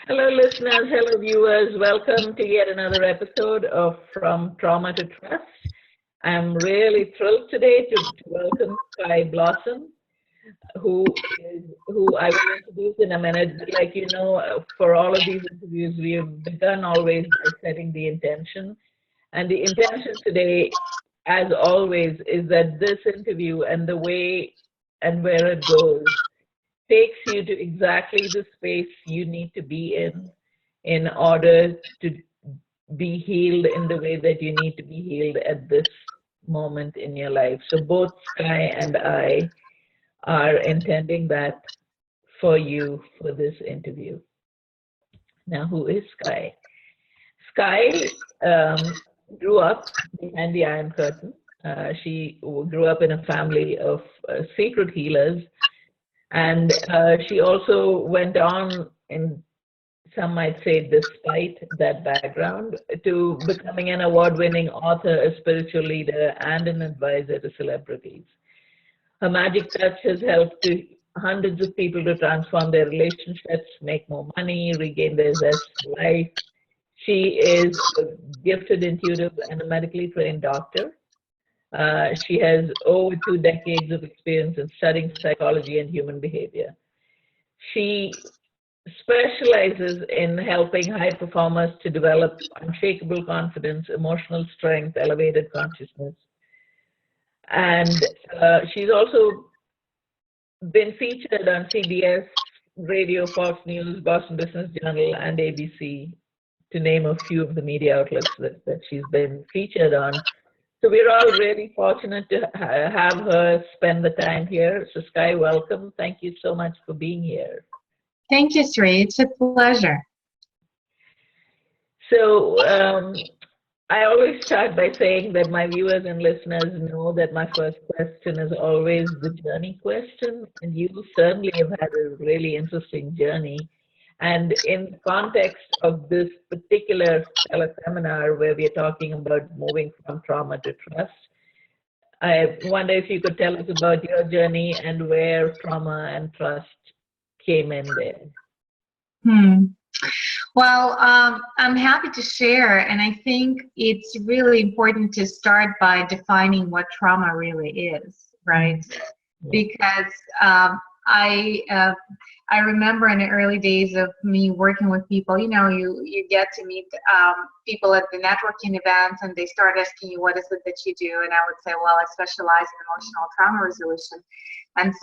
Hello, listeners. Hello, viewers. Welcome to yet another episode of From Trauma to Trust. I'm really thrilled today to welcome Sky Blossom, who I will introduce in a minute. But like you know, for all of these interviews, we have begun always by setting the intention. And the intention today, as always, is that this interview and the way and where it goes takes you to exactly the space you need to be in order to be healed in the way that you need to be healed at this moment in your life. So both Sky and I are intending that for you for this interview. Now, who is Sky? Sky grew up behind the Iron Curtain. She grew up in a family of secret healers, and she also went on, in some might say, despite that background, to becoming an award-winning author, a spiritual leader, and an advisor to celebrities. Her magic touch has helped hundreds of people to transform their relationships, make more money, regain their zest for life. She is a gifted intuitive and a medically trained doctor. She has over 2 decades of experience in studying psychology and human behavior. She specializes in helping high performers to develop unshakable confidence, emotional strength, elevated consciousness. And she's also been featured on CBS Radio, Fox News, Boston Business Journal, and ABC, to name a few of the media outlets that she's been featured on. So we're all really fortunate to have her spend the time here. So Sky, welcome. Thank you so much for being here. Thank you, Sri. It's a pleasure. So I always start by saying that my viewers and listeners know that my first question is always the journey question, and you certainly have had a really interesting journey. And in the context of this particular seminar where we are talking about moving from trauma to trust, I wonder if you could tell us about your journey and where trauma and trust came in there. Well, I'm happy to share, and I think it's really important to start by defining what trauma really is, right? Because I remember in the early days of me working with people, you get to meet people at the networking events, and they start asking you, what is it that you do? And I would say, well, I specialize in emotional trauma resolution. And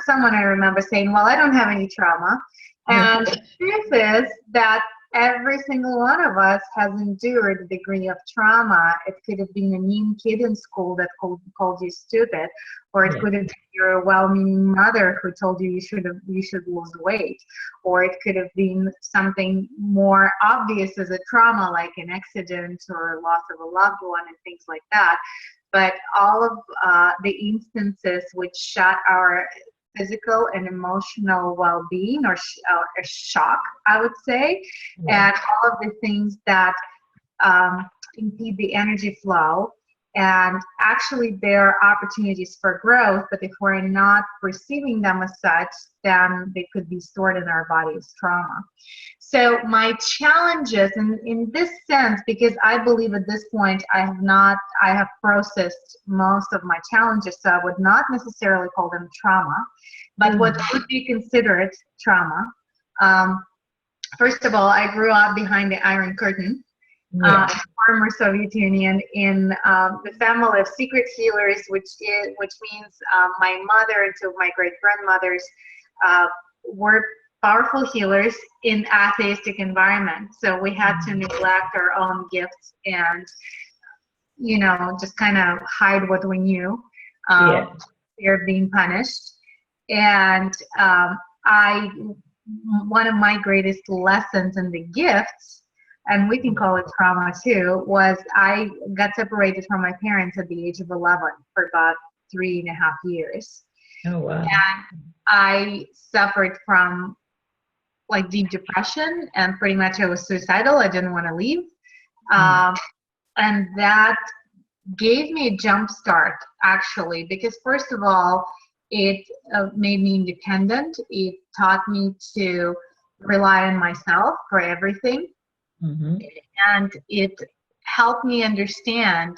someone I remember saying, well, I don't have any trauma. And the truth is that every single one of us has endured a degree of trauma. It could have been a mean kid in school that called you stupid, or it could have been your well-meaning mother who told you you should lose weight, or it could have been something more obvious as a trauma like an accident or loss of a loved one and things like that. But all of the instances which shut our physical and emotional well-being or a shock, I would say, and all of the things that impede the energy flow. And actually, there are opportunities for growth, but if we're not receiving them as such, then they could be stored in our body as trauma. So my challenges, in this sense, because I believe at this point I have processed most of my challenges, so I would not necessarily call them trauma, but what would be considered trauma. First of all, I grew up behind the Iron Curtain. Former Soviet Union, in the family of secret healers, which means my mother and two of my great grandmothers were powerful healers in atheistic environments. So we had to neglect our own gifts and just kind of hide what we knew. Fear of being punished. And one of my greatest lessons in the gifts, and we can call it trauma too, was I got separated from my parents at the age of 11 for about 3.5 years. Oh, wow. And I suffered from like deep depression, and pretty much I was suicidal. I didn't want to leave. And that gave me a jump start, actually, because first of all, it made me independent. It taught me to rely on myself for everything. Mm-hmm. And it helped me understand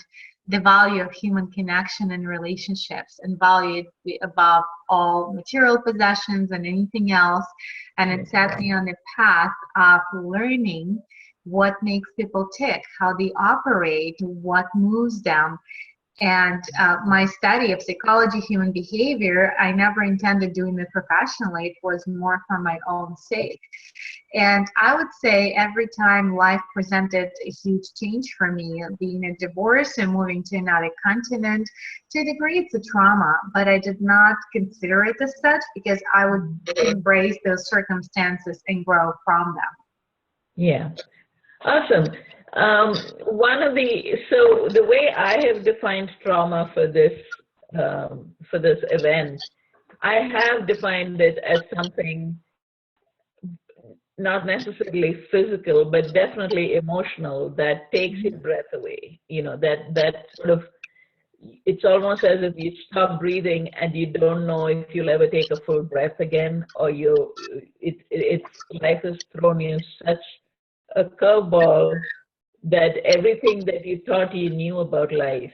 the value of human connection and relationships, and value it above all material possessions and anything else. And it set me on a path of learning what makes people tick, how they operate, what moves them. And my study of psychology, human behavior, I never intended doing it professionally. It was more for my own sake. And I would say every time life presented a huge change for me, being a divorce and moving to another continent, to a degree it's a trauma, but I did not consider it as such because I would embrace those circumstances and grow from them. Yeah. Awesome. So the way I have defined trauma for this event, I have defined it as something not necessarily physical, but definitely emotional that takes your breath away. That sort of, it's almost as if you stop breathing and you don't know if you'll ever take a full breath again, or it's life has thrown you such a curveball that everything that you thought you knew about life,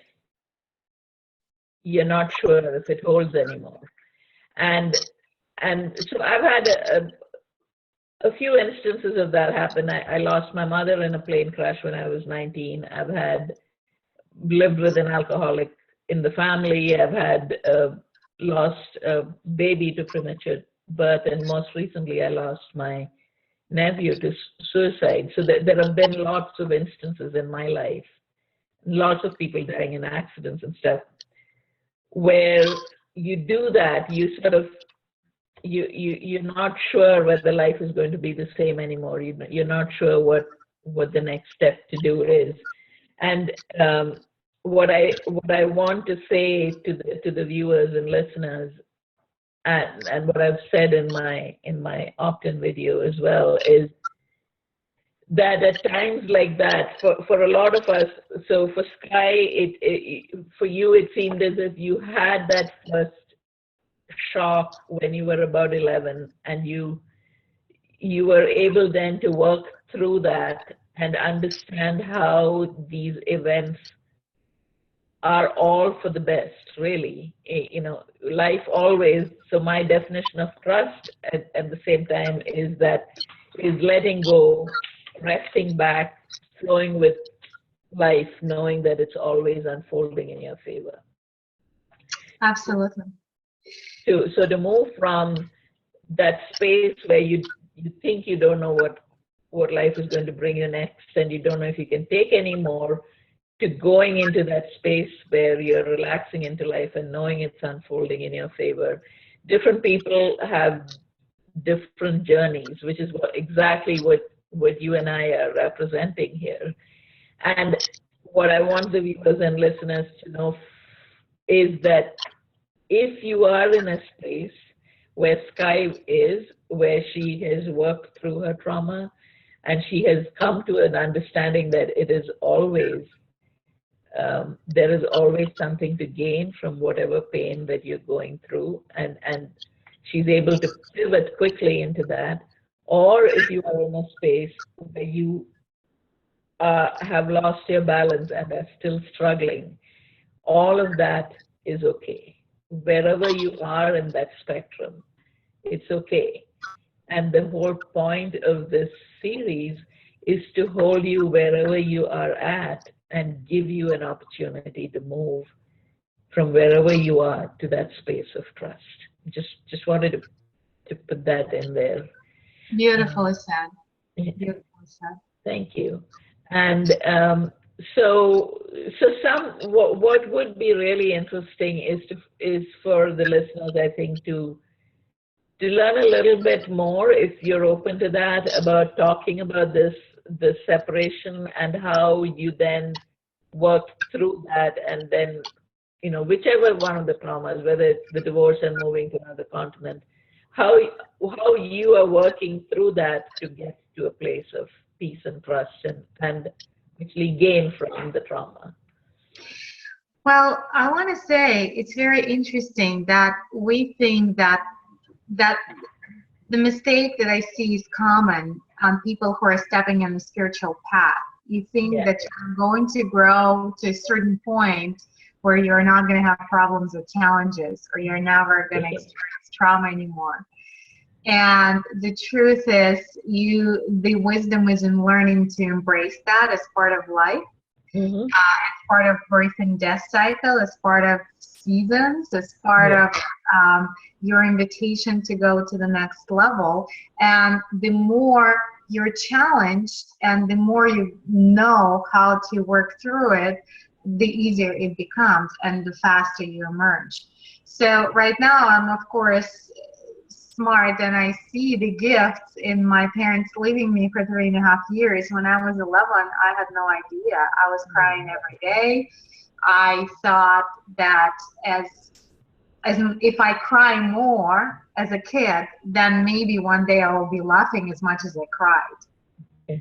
you're not sure if it holds anymore. And so I've had a few instances of that happen. I lost my mother in a plane crash when I was 19. I've had lived with an alcoholic in the family. I've had lost a baby to premature birth, and most recently I lost my nephew to suicide. So there have been lots of instances in my life, lots of people dying in accidents and stuff, where you do that, you sort of, you're not sure whether life is going to be the same anymore. You're not sure what the next step to do is. And what I want to say to the viewers and listeners, and what I've said in my opt-in video as well, is that at times like that, for a lot of us, so for Sky, for you, it seemed as if you had that first shock when you were about 11, and you were able then to work through that and understand how these events are all for the best, really. Life always, so my definition of trust at the same time is letting go, resting back, flowing with life, knowing that it's always unfolding in your favor. Absolutely. So to move from that space where you think you don't know what life is going to bring you next, and you don't know if you can take any more, to going into that space where you're relaxing into life and knowing it's unfolding in your favor. Different people have different journeys, which is exactly what you and I are representing here. And what I want the viewers and listeners to know is that if you are in a space where Sky is, where she has worked through her trauma, and she has come to an understanding that it is always, there is always something to gain from whatever pain that you're going through, and she's able to pivot quickly into that. Or if you are in a space where you have lost your balance and are still struggling, all of that is okay. Wherever you are in that spectrum, it's okay. And the whole point of this series is to hold you wherever you are at and give you an opportunity to move from wherever you are to that space of trust. Just wanted to put that in there. Beautifully said. Beautifully said. Thank you. And so what would be really interesting is for the listeners, I think, to learn a little bit more, if you're open to that, about talking about the separation and how you then work through that, and then, whichever one of the traumas, whether it's the divorce and moving to another continent, how you are working through that to get to a place of peace and trust, and actually gain from the trauma. Well, I want to say it's very interesting that we think that the mistake that I see is common on people who are stepping in the spiritual path. You think Yeah. that you're going to grow to a certain point where you're not going to have problems or challenges, or you're never going to experience trauma anymore. And the truth is, the wisdom is in learning to embrace that as part of life, Mm-hmm. as part of birth and death cycle, as part of seasons, as part Yeah. of your invitation to go to the next level. And the more you're challenged and the more you know how to work through it, the easier it becomes and the faster you emerge. So right now I'm of course smart, and I see the gifts in my parents leaving me for 3.5 years. When I was 11, I had no idea. I was crying every day. I thought that as if I cry more as a kid, then maybe one day I will be laughing as much as I cried. Yeah.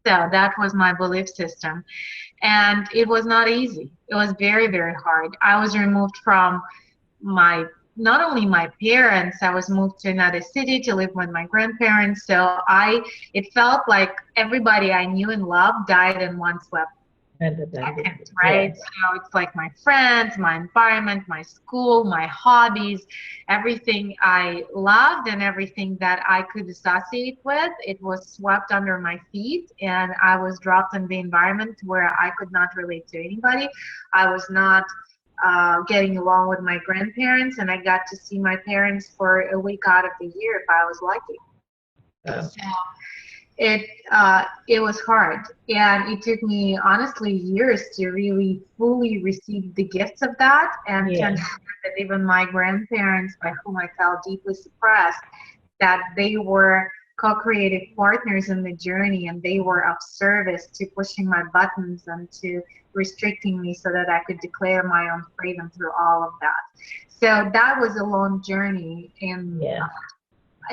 So that was my belief system. And it was not easy. It was very, very hard. I was removed from my not only my parents, I was moved to another city to live with my grandparents. So it felt like everybody I knew and loved died in one swept second, Yeah. right? So it's like my friends, my environment, my school, my hobbies, everything I loved and everything that I could associate with, it was swept under my feet, and I was dropped in the environment where I could not relate to anybody. I was not getting along with my grandparents, and I got to see my parents for a week out of the year if I was lucky. So it was hard, and it took me honestly years to really fully receive the gifts of that, and to Yeah. understand that even my grandparents, by whom I felt deeply suppressed, that they were co-creative partners in the journey, and they were of service to pushing my buttons and to restricting me so that I could declare my own freedom through all of that. So that was a long journey, and Yeah.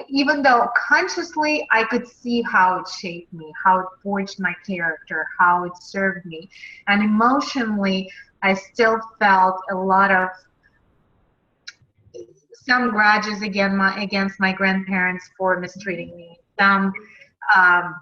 even though consciously I could see how it shaped me, how it forged my character, how it served me, and emotionally I still felt a lot of some grudges against my grandparents for mistreating me, some um,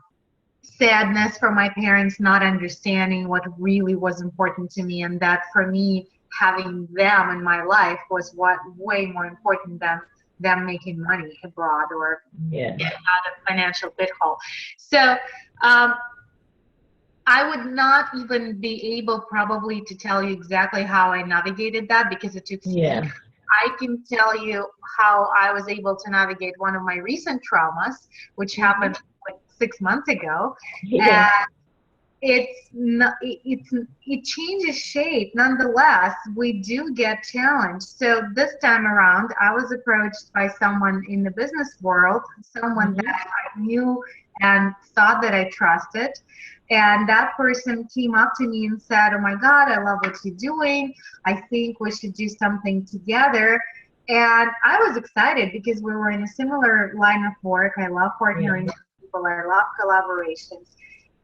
sadness for my parents not understanding what really was important to me, and that for me having them in my life was what way more important than them making money abroad or Yeah. out of financial bithole. So um, I would not even be able probably to tell you exactly how I navigated that because it took years. Yeah. I can tell you how I was able to navigate one of my recent traumas, which Mm-hmm. happened like 6 months ago. Yeah. And it changes shape. Nonetheless, we do get challenged. So this time around, I was approached by someone in the business world, someone Mm-hmm. that I knew and thought that I trusted. And that person came up to me and said, "Oh my God, I love what you're doing. I think we should do something together." And I was excited because we were in a similar line of work. I love Yeah. partnering with people. I love collaborations.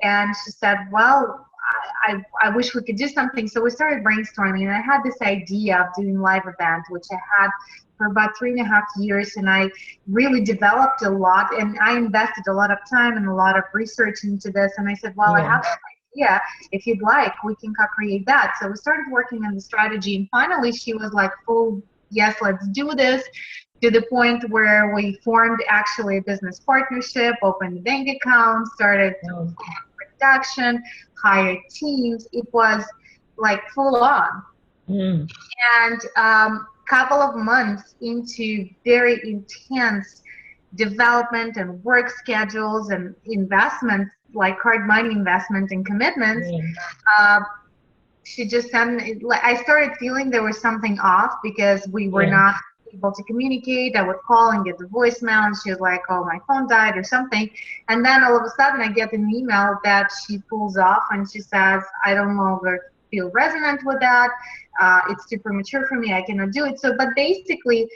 And she said, "Well, I wish we could do something." So we started brainstorming, and I had this idea of doing live event, which I had for about 3.5 years, and I really developed a lot, and I invested a lot of time and a lot of research into this. And I said, "Well, I Yeah. have this idea. If you'd like, we can co-create that." So we started working on the strategy, and finally she was like, "Full yes, let's do this." To the point where we formed actually a business partnership, opened a bank account, started Oh. production, hired teams. It was like full on. Mm. And couple of months into very intense development and work schedules and investment, like hard money investment and commitments, Yeah. uh, she just sent me, like, I started feeling there was something off because we were Yeah. not able to communicate. I would call and get the voicemail, and she was like, "Oh, my phone died," or something. And then all of a sudden I get an email that she pulls off, and she says, "I don't longer feel resonant with that. It's too premature for me. I cannot do it." So, but basically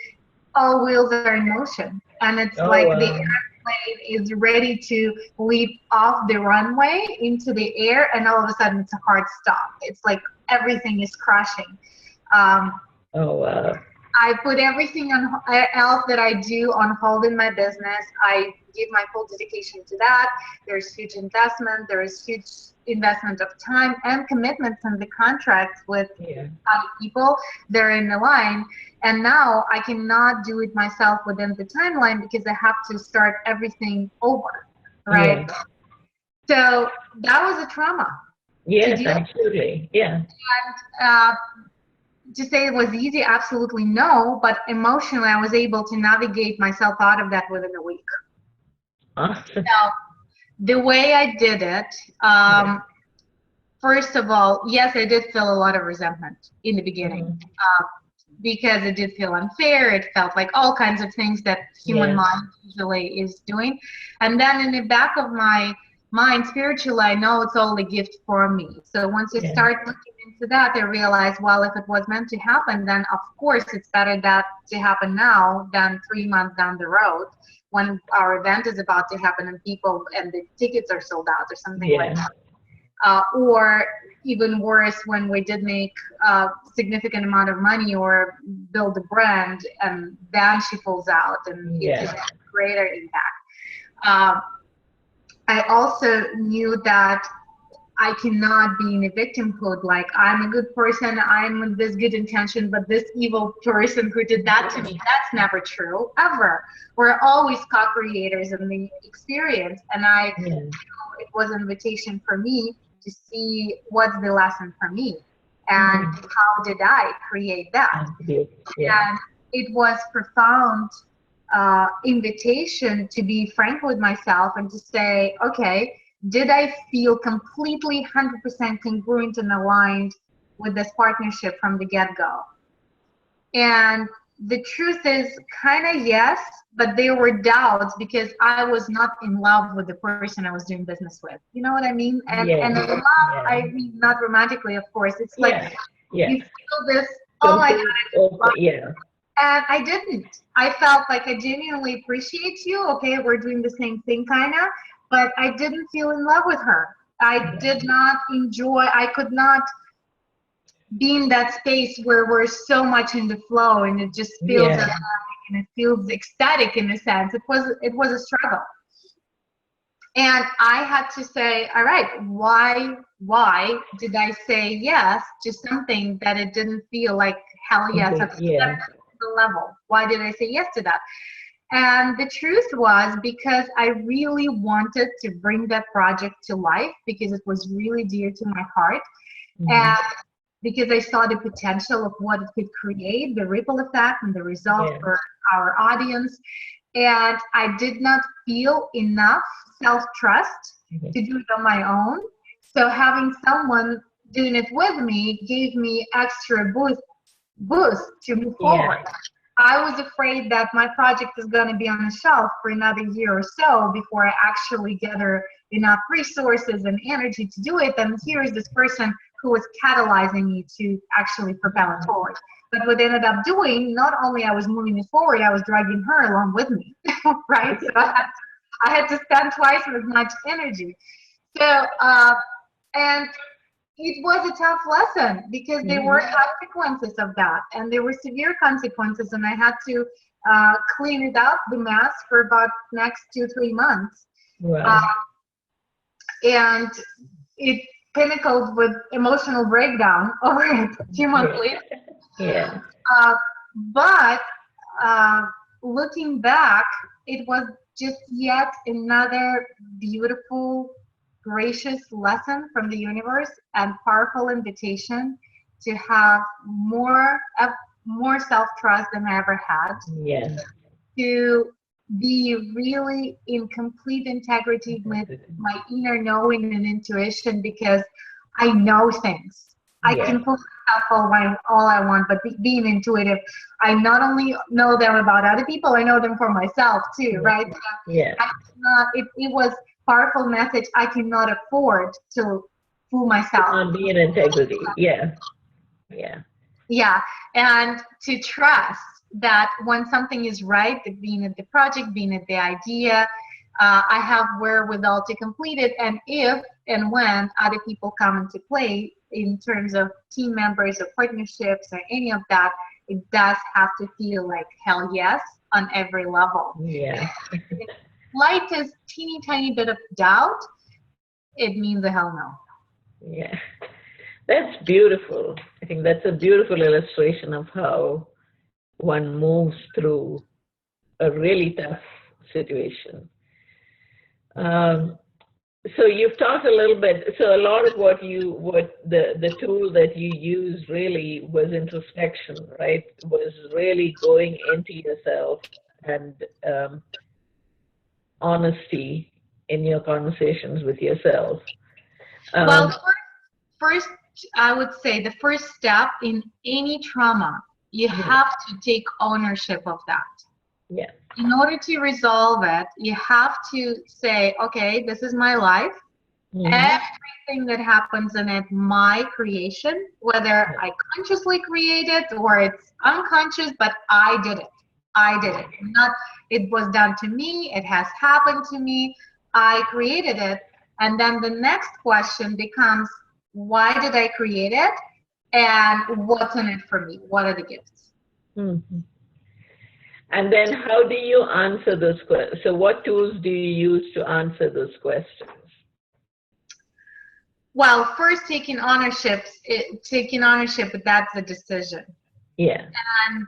all wheels are in motion, and it's Oh, like the wow. airplane is ready to leap off the runway into the air, and all of a sudden it's a hard stop. It's like everything is crashing. um, Oh, wow. I put everything else that I do on hold in my business. I give my full dedication to that. There's huge investment. There is huge investment of time and commitments in the contracts with other people. They're in the line. And now I cannot do it myself within the timeline because I have to start everything over, right? Yeah. So that was a trauma. Yes, absolutely. Yeah. And to say it was easy, absolutely no, but emotionally I was able to navigate myself out of that within a week. Awesome. Now, the way I did it, first of all, yes, I did feel a lot of resentment in the beginning because it did feel unfair. It felt like all kinds of things that human mind usually is doing. And then in the back of my mind, spiritually, I know it's all a gift for me. So once you start looking into that, I realized, well, if it was meant to happen, then of course it's better that to happen now than 3 months down the road when our event is about to happen and people and the tickets are sold out or something like that. Or even worse, when we did make a significant amount of money or build a brand and then she pulls out and it's a greater impact. I also knew that I cannot be in a victimhood, like I'm a good person, I'm with this good intention, but this evil person who did that to me, that's never true, ever. We're always co-creators in the experience, and it was an invitation for me to see what's the lesson for me, and how did I create that. And it was profound invitation to be frank with myself and to say, okay, did I feel completely 100% congruent and aligned with this partnership from the get-go? And the truth is kind of yes, but there were doubts because I was not in love with the person I was doing business with. You know what I mean? And love, I mean, not romantically, of course. It's like you feel this, oh my God, and I didn't. I felt like I genuinely appreciate you. Okay, we're doing the same thing kind of, but I didn't feel in love with her. I did not enjoy, I could not be in that space where we're so much in the flow and it just feels and it feels ecstatic in a sense. It was a struggle. And I had to say, all right, why did I say yes to something that it didn't feel like hell yes at the level? Why did I say yes to that? And the truth was because I really wanted to bring that project to life because it was really dear to my heart. And because I saw the potential of what it could create, the ripple effect and the result for our audience. And I did not feel enough self-trust to do it on my own. So having someone doing it with me gave me extra boost to move forward. I was afraid that my project is going to be on the shelf for another year or so before I actually gather enough resources and energy to do it. And here's this person who was catalyzing me to actually propel it forward. But what I ended up doing, not only I was moving it forward, I was dragging her along with me, right? So I had to spend twice as much energy. So, and it was a tough lesson because there were consequences of that, and there were severe consequences, and I had to clean it up, the mess, for about next 2-3 months. And it pinnacled with emotional breakdown over it a few months later. But looking back, it was just yet another beautiful, gracious lesson from the universe and powerful invitation to have more self-trust than I ever had. To be really in complete integrity with my inner knowing and intuition, because I know things. I can pull myself all I want, but being intuitive, I not only know them about other people, I know them for myself too, right? It was powerful message. I cannot afford to fool myself. On being in integrity, and to trust that when something is right, being at the project, being at the idea, I have wherewithal to complete it. And if and when other people come into play in terms of team members or partnerships or any of that, it does have to feel like hell yes on every level. Yeah. Lightest teeny tiny bit of doubt, it means a hell no. Yeah. That's beautiful. I think that's a beautiful illustration of how one moves through a really tough situation. Um, so you've talked a little bit. So a lot of what the tool that you used really was introspection, right? Was really going into yourself and honesty in your conversations with yourself. Well, Um, first, I would say the first step in any trauma, you yeah, have to take ownership of that. yeah, In order to resolve it, you have to say, okay, this is my life. hmm, Everything that happens in it, my creation, whether yeah, I consciously create it or it's unconscious, but I did it. I did it. Not it was done to me, it has happened to me, I created it. And then the next question becomes, why did I create it? And what's in it for me? What are the gifts? hmm. And then how do you answer those questions? So what tools do you use to answer those questions? Well, first taking ownership, that's a decision. Yeah, And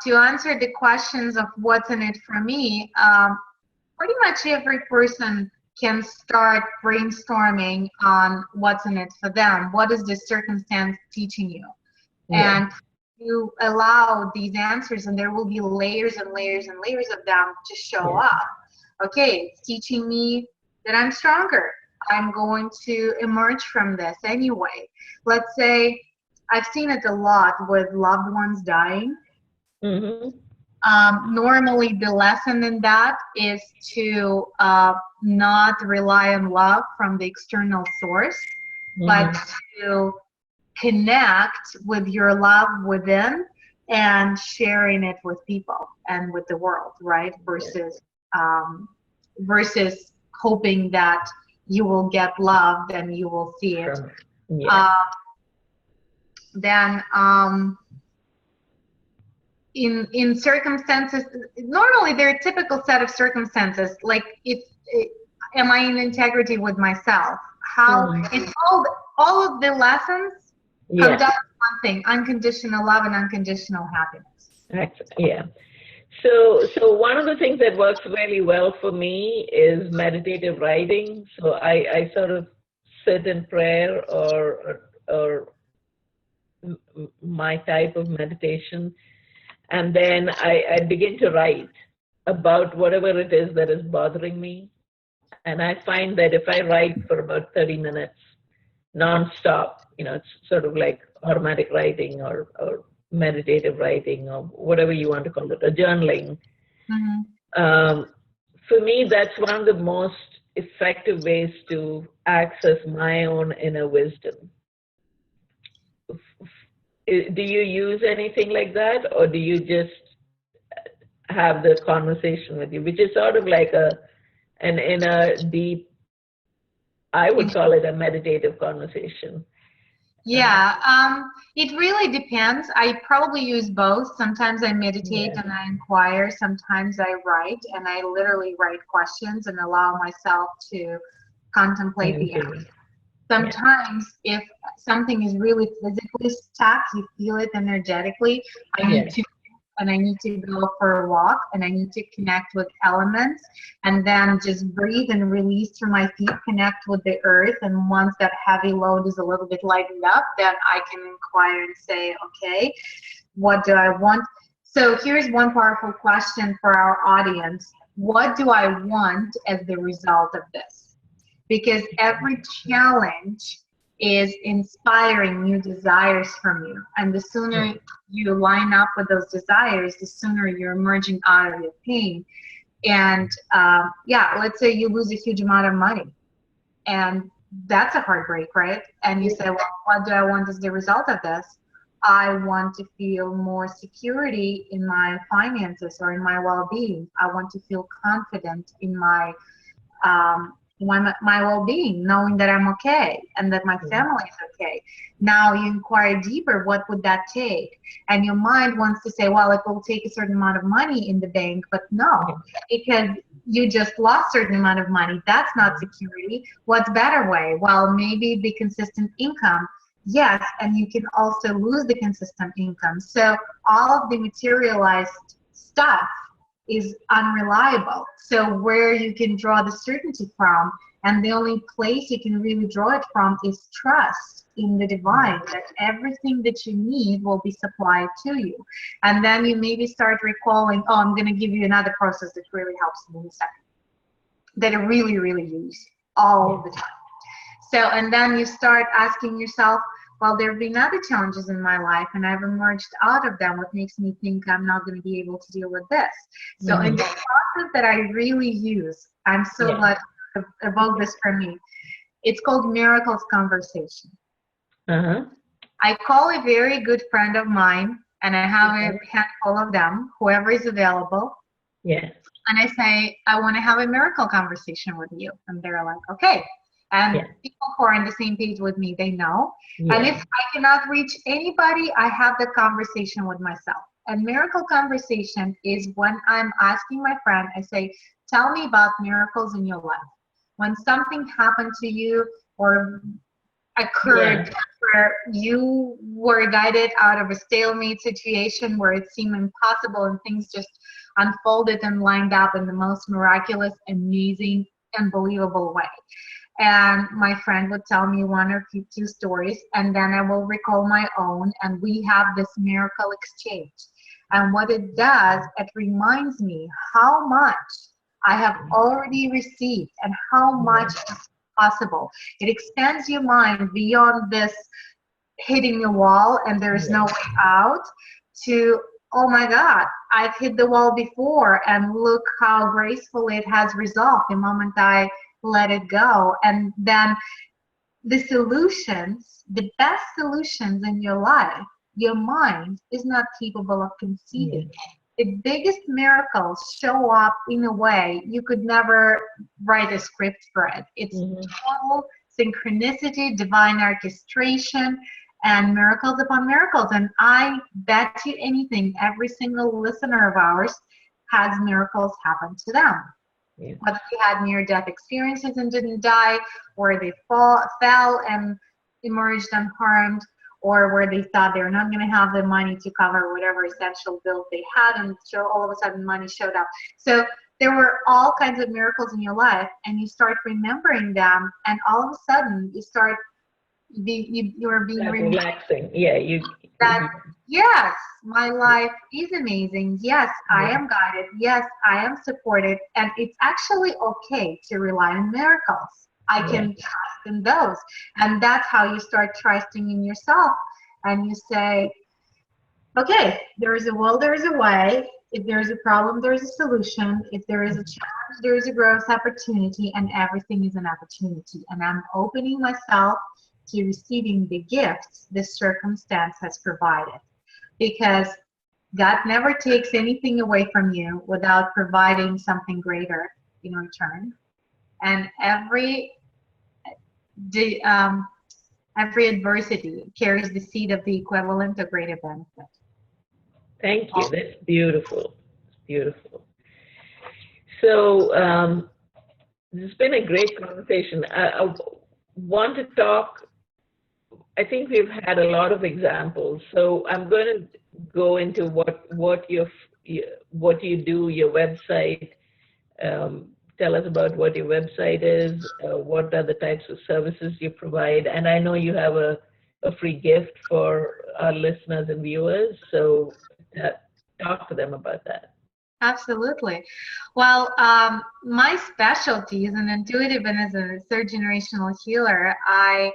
to answer the questions of what's in it for me, pretty much every person can start brainstorming on what's in it for them. What is this circumstance teaching you? yeah, And you allow these answers, and there will be layers and layers and layers of them to show yeah, up. Okay, it's teaching me that I'm stronger. I'm going to emerge from this anyway. Let's say I've seen it a lot with loved ones dying. hmm, Normally, the lesson in that is to not rely on love from the external source, but hmm, to connect with your love within and sharing it with people and with the world, right? yeah, Um, versus hoping that you will get loved and you will see it. from, yeah, Uh, then in circumstances, normally there are a typical set of circumstances, like if am I in integrity with myself, how hmm, it's all of the lessons come yeah, down to one thing: unconditional love and unconditional happiness. yeah. So one of the things that works really well for me is meditative writing. So I sort of sit in prayer or my type of meditation, and then I begin to write about whatever it is that is bothering me. And I find that if I write for about 30 minutes nonstop, it's sort of like automatic writing or meditative writing or whatever you want to call it, or journaling. Mm-hmm. Um, for me, that's one of the most effective ways to access my own inner wisdom. Do you use anything like that, or do you just have the conversation with you, which is sort of like an inner deep, I would call it a meditative conversation. Uh, Yeah, it really depends. I probably use both. Sometimes I meditate yeah, and I inquire. Sometimes I write and I literally write questions and allow myself to contemplate the answer. okay, yeah, Sometimes if something is really physically stuck, you feel it energetically, I need yeah, to and I need to go for a walk and I need to connect with elements and then just breathe and release through my feet, connect with the earth. And once that heavy load is a little bit lightened up, then I can inquire and say, okay, what do I want? So here's one powerful question for our audience. What do I want as the result of this? Because every challenge is inspiring new desires from you. And the sooner you line up with those desires, the sooner you're emerging out of your pain. And yeah, let's say you lose a huge amount of money. And that's a heartbreak, right? And you say, well, what do I want as the result of this? I want to feel more security in my finances or in my well-being. I want to feel confident in my my well-being, knowing that I'm okay and that my family is okay. Now you inquire deeper, what would that take? And your mind wants to say, well, it will take a certain amount of money in the bank, but no, because you just lost a certain amount of money. That's not security. What's better way? Well, maybe the consistent income. Yes, and you can also lose the consistent income. So all of the materialized stuff is unreliable. So where you can draw the certainty from, and the only place you can really draw it from, is trust in the divine, that everything that you need will be supplied to you. And then you maybe start recalling, oh, I'm going to give you another process that really helps me in a second, that I really, really use all the time. So, and then you start asking yourself, well, there have been other challenges in my life and I've emerged out of them. What makes me think I'm not going to be able to deal with this? So in the process that I really use, I'm so glad to evoke this for me. It's called Miracles Conversation. I call a very good friend of mine, and I have a handful of them, whoever is available. Yes. And I say, I want to have a miracle conversation with you. And they're like, okay. And people who are on the same page with me, they know. And if I cannot reach anybody, I have the conversation with myself. And miracle conversation is when I'm asking my friend, I say, tell me about miracles in your life. When something happened to you or occurred where you were guided out of a stalemate situation where it seemed impossible and things just unfolded and lined up in the most miraculous, amazing, unbelievable way. And my friend would tell me one or two stories, and then I will recall my own, and we have this miracle exchange. And what it does, it reminds me how much I have already received and how much is possible. It expands your mind beyond this hitting the wall and there is no way out to, oh my God, I've hit the wall before and look how gracefully it has resolved the moment I let it go. And then the solutions, the best solutions in your life, your mind is not capable of conceiving. The biggest miracles show up in a way you could never write a script for it. It's total synchronicity, divine orchestration, and miracles upon miracles. And I bet you anything, every single listener of ours has miracles happen to them. Whether they had near-death experiences and didn't die, or they fell and emerged unharmed, or where they thought they were not going to have the money to cover whatever essential bills they had, and so all of a sudden money showed up. So there were all kinds of miracles in your life, and you start remembering them, and all of a sudden you start you're being relaxing. Yes, my life is amazing. Yes, I am guided. Yes, I am supported, and it's actually okay to rely on miracles. I can trust in those. And that's how you start trusting in yourself. And you say, okay, there is a will, there is a way. If there is a problem, there is a solution. If there is a challenge, there is a growth opportunity, and everything is an opportunity. And I'm opening myself to receiving the gifts this circumstance has provided. Because God never takes anything away from you without providing something greater in return. And every adversity carries the seed of the equivalent of greater benefit. Thank you. That's beautiful. It's beautiful. So this has been a great conversation. I want to talk. I think we've had a lot of examples. So I'm going to go into what you do, your website. Tell us about what your website is, what are the types of services you provide. And I know you have a free gift for our listeners and viewers, so talk to them about that. Absolutely. Well, my specialty as an intuitive and as a third generational healer, I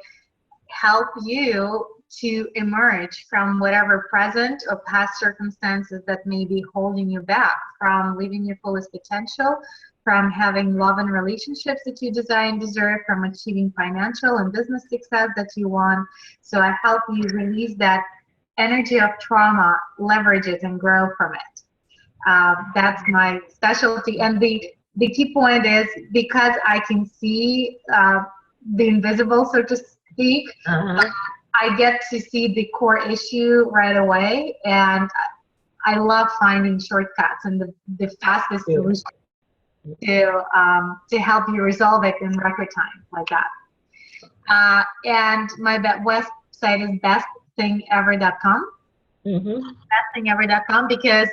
help you to emerge from whatever present or past circumstances that may be holding you back from living your fullest potential, from having love and relationships that you desire and deserve, from achieving financial and business success that you want. So I help you release that energy of trauma, leverage it, and grow from it. That's my specialty. And the the key point is because I can see the invisible, so to speak, Uh-huh. I get to see the core issue right away, and I love finding shortcuts and the fastest Good. solution to help you resolve it in record time, like that. And my website is bestthingever.com, Mm-hmm. bestthingever.com, because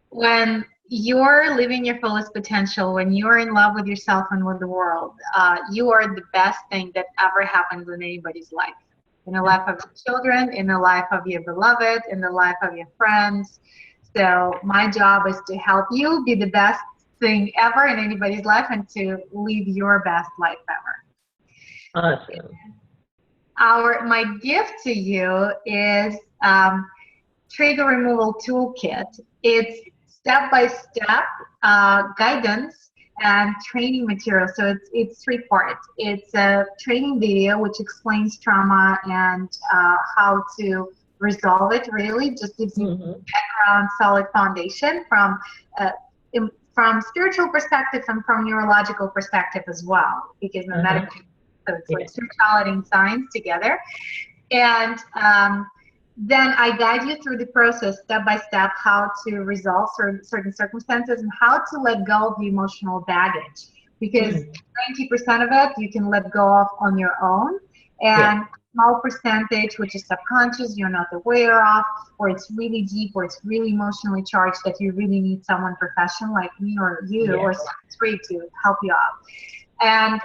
when you're living your fullest potential, when you're in love with yourself and with the world, you are the best thing that ever happens in anybody's life. In the life of your children, in the life of your beloved, in the life of your friends. So my job is to help you be the best thing ever in anybody's life and to live your best life ever. Awesome. My gift to you is trigger removal toolkit. It's step-by-step guidance and training material. So it's three parts. It's a training video which explains trauma and how to resolve it. Really, just gives you Mm-hmm. background, solid foundation uh, from spiritual perspective and from neurological perspective as well, because the Uh-huh. medical, so it's Yeah. like spirituality and science together. And then I guide you through the process step by step, how to resolve certain circumstances and how to let go of the emotional baggage. Because Mm. 90% of it you can let go of on your own, Yeah. and small percentage, which is subconscious, you're not aware of, or it's really deep, or it's really emotionally charged that you really need someone professional like me or you Yeah. or someone free to help you out. And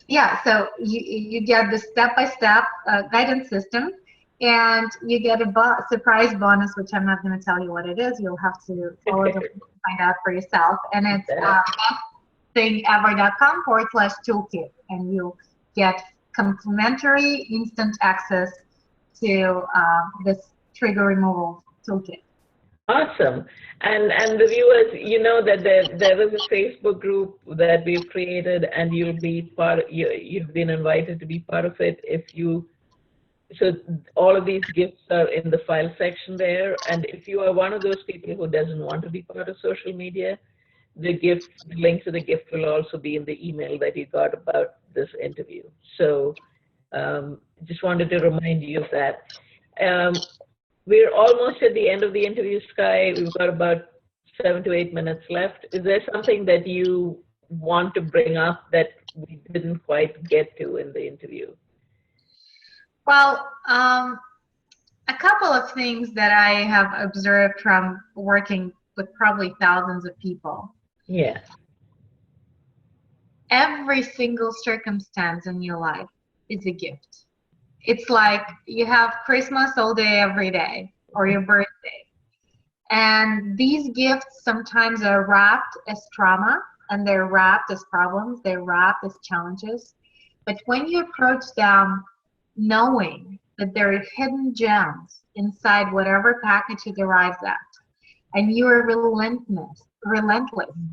yeah, so you get the step-by-step guidance system, and you get a surprise bonus, which I'm not going to tell you what it is. You'll have to follow the link to find out for yourself. And it's bestthingever.com/toolkit, and you get complimentary instant access to this trigger removal toolkit. Awesome. And the viewers, you know that there is a Facebook group that we've created, and you'll be you've been invited to be part of it if you. So all of these gifts are in the file section there, and if you are one of those people who doesn't want to be part of social media, the link to the gift will also be in the email that you got about this interview. So just wanted to remind you of that. Um, we're almost at the end of the interview, Sky. We've got about 7 to 8 minutes left. Is there something that you want to bring up that we didn't quite get to in the interview? Well, a couple of things that I have observed from working with probably thousands of people. Yeah. Every single circumstance in your life is a gift. It's like you have Christmas all day, every day, or your birthday. And these gifts sometimes are wrapped as trauma, and they're wrapped as problems, they're wrapped as challenges. But when you approach them knowing that there are hidden gems inside whatever package it arrives at, and you are relentless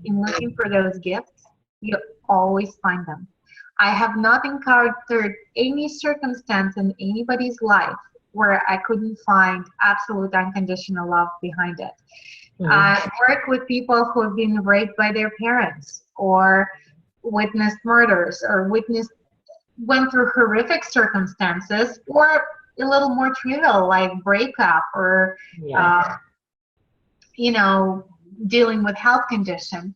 in looking for those gifts, you always find them. I have not encountered any circumstance in anybody's life where I couldn't find absolute unconditional love behind it. Mm-hmm. I work with people who have been raped by their parents, or witnessed murders, or went through horrific circumstances, or a little more trivial like breakup, or Yeah. uh, dealing with health condition.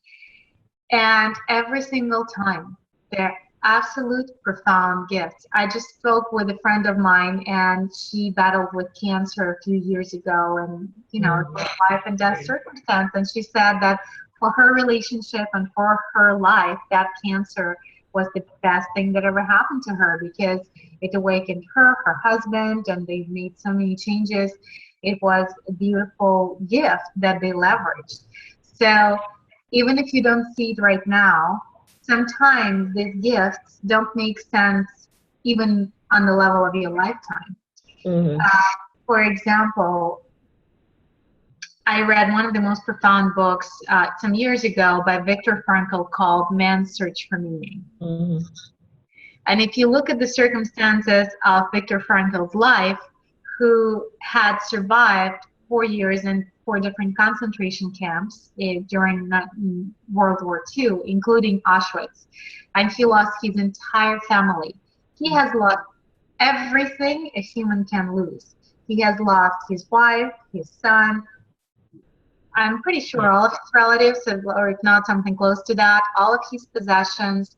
And every single time, they're absolute profound gifts. I just spoke with a friend of mine, and she battled with cancer a few years ago, and it was life and death circumstance. And she said that for her relationship and for her life, that cancer was the best thing that ever happened to her, because it awakened her husband, and they've made so many changes. It was a beautiful gift that they leveraged. So even if you don't see it right now, sometimes these gifts don't make sense even on the level of your lifetime. Mm-hmm. For example, I read one of the most profound books some years ago by Viktor Frankl called Man's Search for Meaning. Mm-hmm. And if you look at the circumstances of Viktor Frankl's life, who had survived 4 years in 4 different concentration camps during World War II, including Auschwitz. And he lost his entire family. He has lost everything a human can lose. He has lost his wife, his son. I'm pretty sure all of his relatives, or if not something close to that, all of his possessions,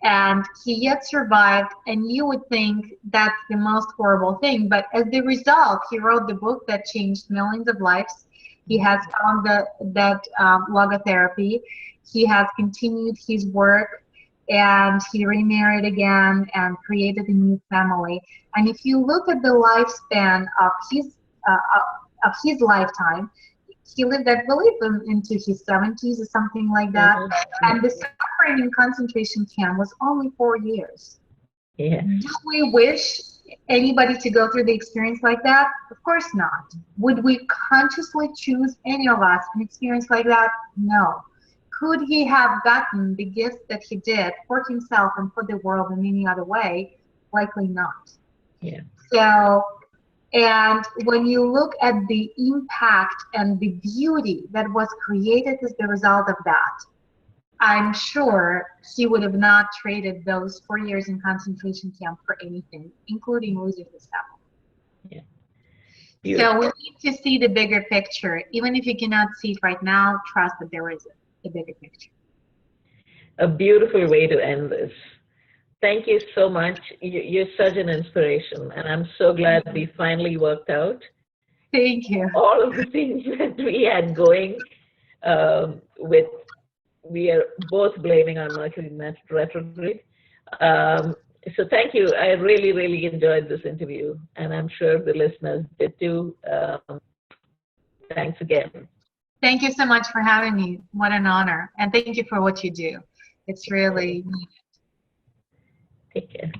and he yet survived. And you would think that's the most horrible thing, but as the result, he wrote the book that changed millions of lives. He has found that logotherapy. He has continued his work, and he remarried again and created a new family. And if you look at the lifespan of his lifetime, he lived, I believe, into his 70s or something like that. And the suffering in concentration camp was only 4 years. Yeah. Do we wish anybody to go through the experience like that? Of course not. Would we consciously choose, any of us, an experience like that? No. Could he have gotten the gift that he did for himself and for the world in any other way? Likely not. Yeah. So, and when you look at the impact and the beauty that was created as the result of that, I'm sure he would have not traded those 4 years in concentration camp for anything, including losing his family. Yeah. So we need to see the bigger picture. Even if you cannot see it right now, trust that there is a bigger picture. A beautiful way to end this. Thank you so much. You're such an inspiration, and I'm so glad we finally worked out Thank you. all of the things that we had going. With we are both blaming on Mercury retrograde. So thank you. I really, really enjoyed this interview, and I'm sure the listeners did too. Thanks again. Thank you so much for having me. What an honor. And thank you for what you do. It's really neat. Take care.